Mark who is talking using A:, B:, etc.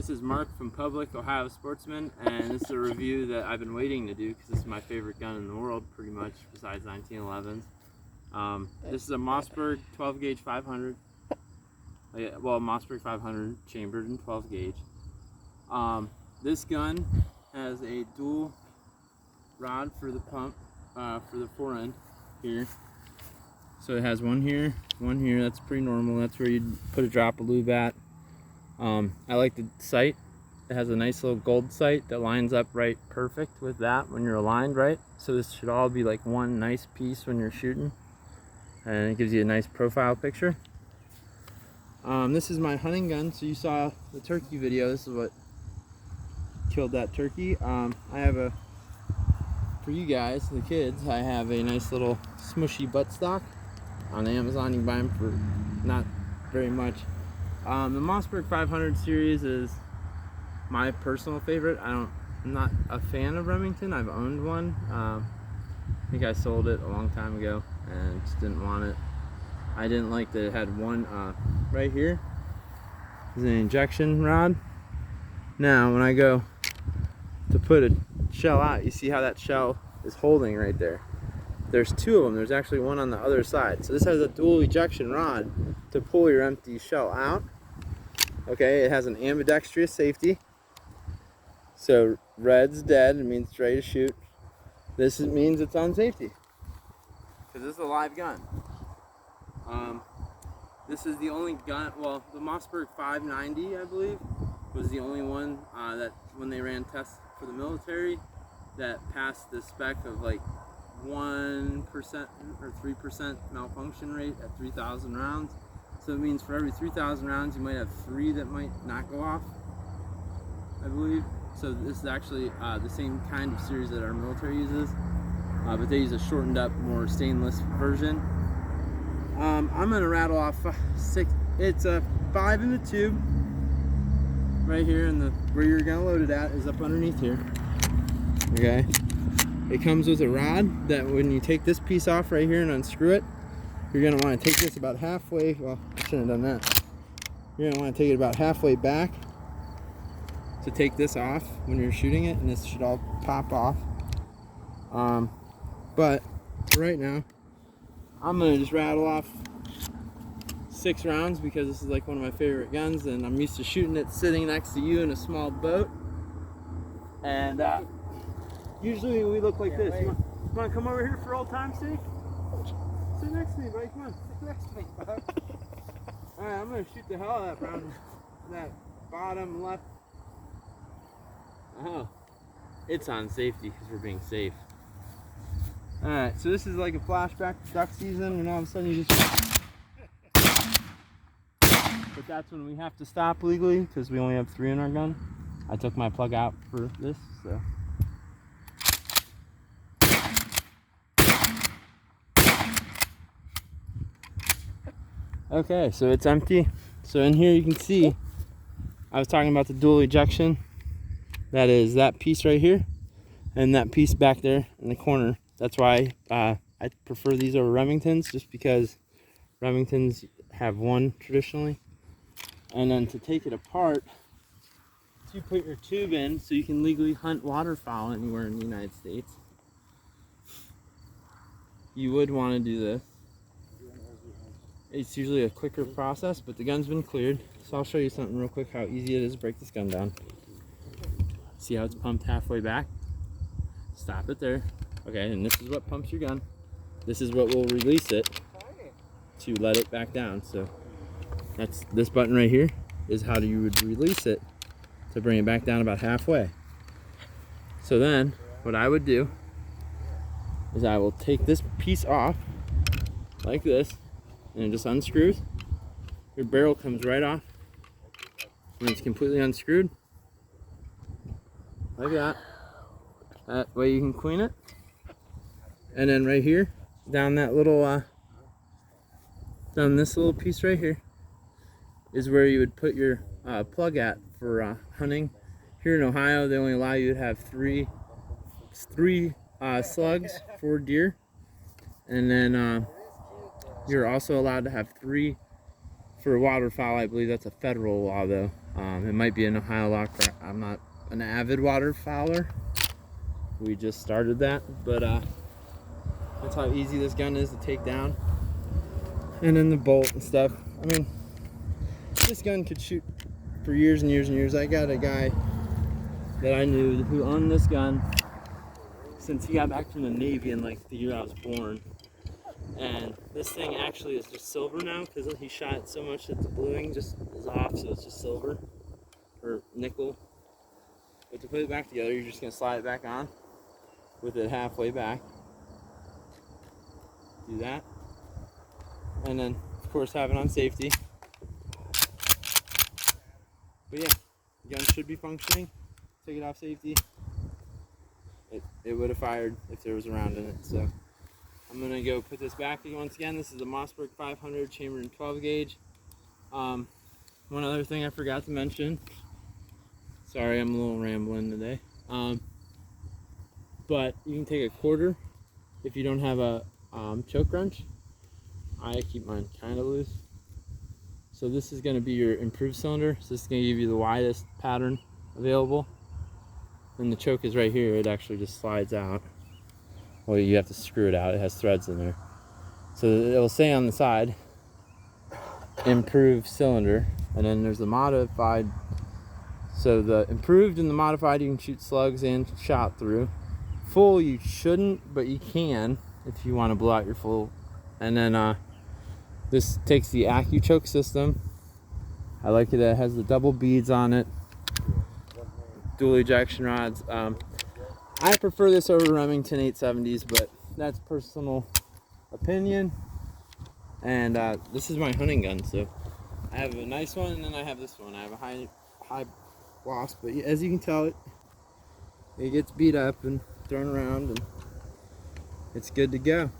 A: This is Mark from Public Ohio Sportsman, and this is a review that I've been waiting to do because this is my favorite gun in the world, pretty much, besides 1911s. This is a Mossberg 12 gauge 500. Well, Mossberg 500 chambered in 12 gauge. This gun has a dual rod for the pump, for the forend here. So it has one here, that's pretty normal. That's where you'd put a drop of lube at. I like the sight. It has a nice little gold sight that lines up right perfect with that when you're aligned right. So this should all be like one nice piece when you're shooting. And it gives you a nice profile picture. This is my hunting gun. So you saw the turkey video. This is what killed that turkey. I have for you guys, the kids, I have a nice little smushy buttstock on Amazon. You can buy them for not very much. The Mossberg 500 series is my personal favorite. I'm not a fan of Remington. I've owned one. I think I sold it a long time ago and just didn't want it. I didn't like that it had one right here is an injection rod. Now when I go to put a shell out, you see how that shell is holding right there. There's two of them. There's actually one on the other side. So this has a dual ejection rod to pull your empty shell out. Okay, it has an ambidextrous safety. So red's dead, it means it's ready to shoot. This means it's on safety, because this is a live gun. This is the only gun, well, the Mossberg 590, I believe, was the only one that when they ran tests for the military that passed the spec of like 1% or 3% malfunction rate at 3,000 rounds. So it means for every 3,000 rounds, you might have 3 that might not go off, I believe. So this is actually the same kind of series that our military uses, but they use a shortened up, more stainless version. I'm gonna rattle off 6. It's a 5 in the tube right here, and where you're gonna load it at is up underneath here. Okay. It comes with a rod that when you take this piece off right here and unscrew it, you're going to want to take this about halfway. Well, I shouldn't have done that. You're going to want to take it about halfway back to take this off when you're shooting it, and this should all pop off. But right now, I'm going to just rattle off 6 rounds because this is like one of my favorite guns, and I'm used to shooting it sitting next to you in a small boat. And usually we look like this. You want to come over here for old time's sake? Sit next to me, buddy. Come on. Sit next to me, bud. Alright, I'm going to shoot the hell out of that round. That bottom left. Oh. It's on safety because we're being safe. Alright, so this is like a flashback to duck season, and all of a sudden you just... But that's when we have to stop legally because we only have 3 in our gun. I took my plug out for this, so... Okay, so it's empty. So in here you can see, I was talking about the dual ejection. That is that piece right here, and that piece back there in the corner. That's why I prefer these over Remingtons, just because Remingtons have one traditionally. And then to take it apart, to put your tube in so you can legally hunt waterfowl anywhere in the United States, you would want to do this. It's usually a quicker process, but the gun's been cleared. So I'll show you something real quick, how easy it is to break this gun down. See how it's pumped halfway back? Stop it there. Okay, and this is what pumps your gun. This is what will release it to let it back down. So that's this button right here is how you would release it to bring it back down about halfway. So then what I would do is I will take this piece off like this, and it just unscrews. Your barrel comes right off when it's completely unscrewed, like that. That way you can clean it. And then right here, down that little down this little piece right here is where you would put your plug at for hunting. Here in Ohio, they only allow you to have three slugs for deer, and then you're also allowed to have 3 for waterfowl. I believe that's a federal law though. It might be an Ohio law. I'm not an avid waterfowler. We just started that, but that's how easy this gun is to take down. And then the bolt and stuff. I mean, this gun could shoot for years and years and years. I got a guy that I knew who owned this gun since he got back from the Navy in like the year I was born. And this thing actually is just silver now because he shot it so much that the bluing just is off, so it's just silver or nickel. But to put it back together, you're just gonna slide it back on with it halfway back. Do that. And then, of course, have it on safety. But yeah, the gun should be functioning. Take it off safety. It would have fired if there was a round in it. So I'm gonna go put this back once again. This is a Mossberg 500 chambered in 12 gauge. One other thing I forgot to mention. Sorry, I'm a little rambling today. But you can take a quarter if you don't have a choke wrench. I keep mine kind of loose. So this is going to be your improved cylinder. So this is going to give you the widest pattern available. And the choke is right here. It actually just slides out. Well, you have to screw it out. It has threads in there. So it'll say on the side, improved cylinder. And then there's the modified. So the improved and the modified, you can shoot slugs and shot through. Full, you shouldn't, but you can if you want to blow out your full. And then this takes the AccuChoke system. I like it that it has the double beads on it. Dual ejection rods. I prefer this over Remington 870s, but that's personal opinion. And this is my hunting gun, so I have a nice one, and then I have this one. I have a high wasp, but as you can tell, it gets beat up and thrown around, and it's good to go.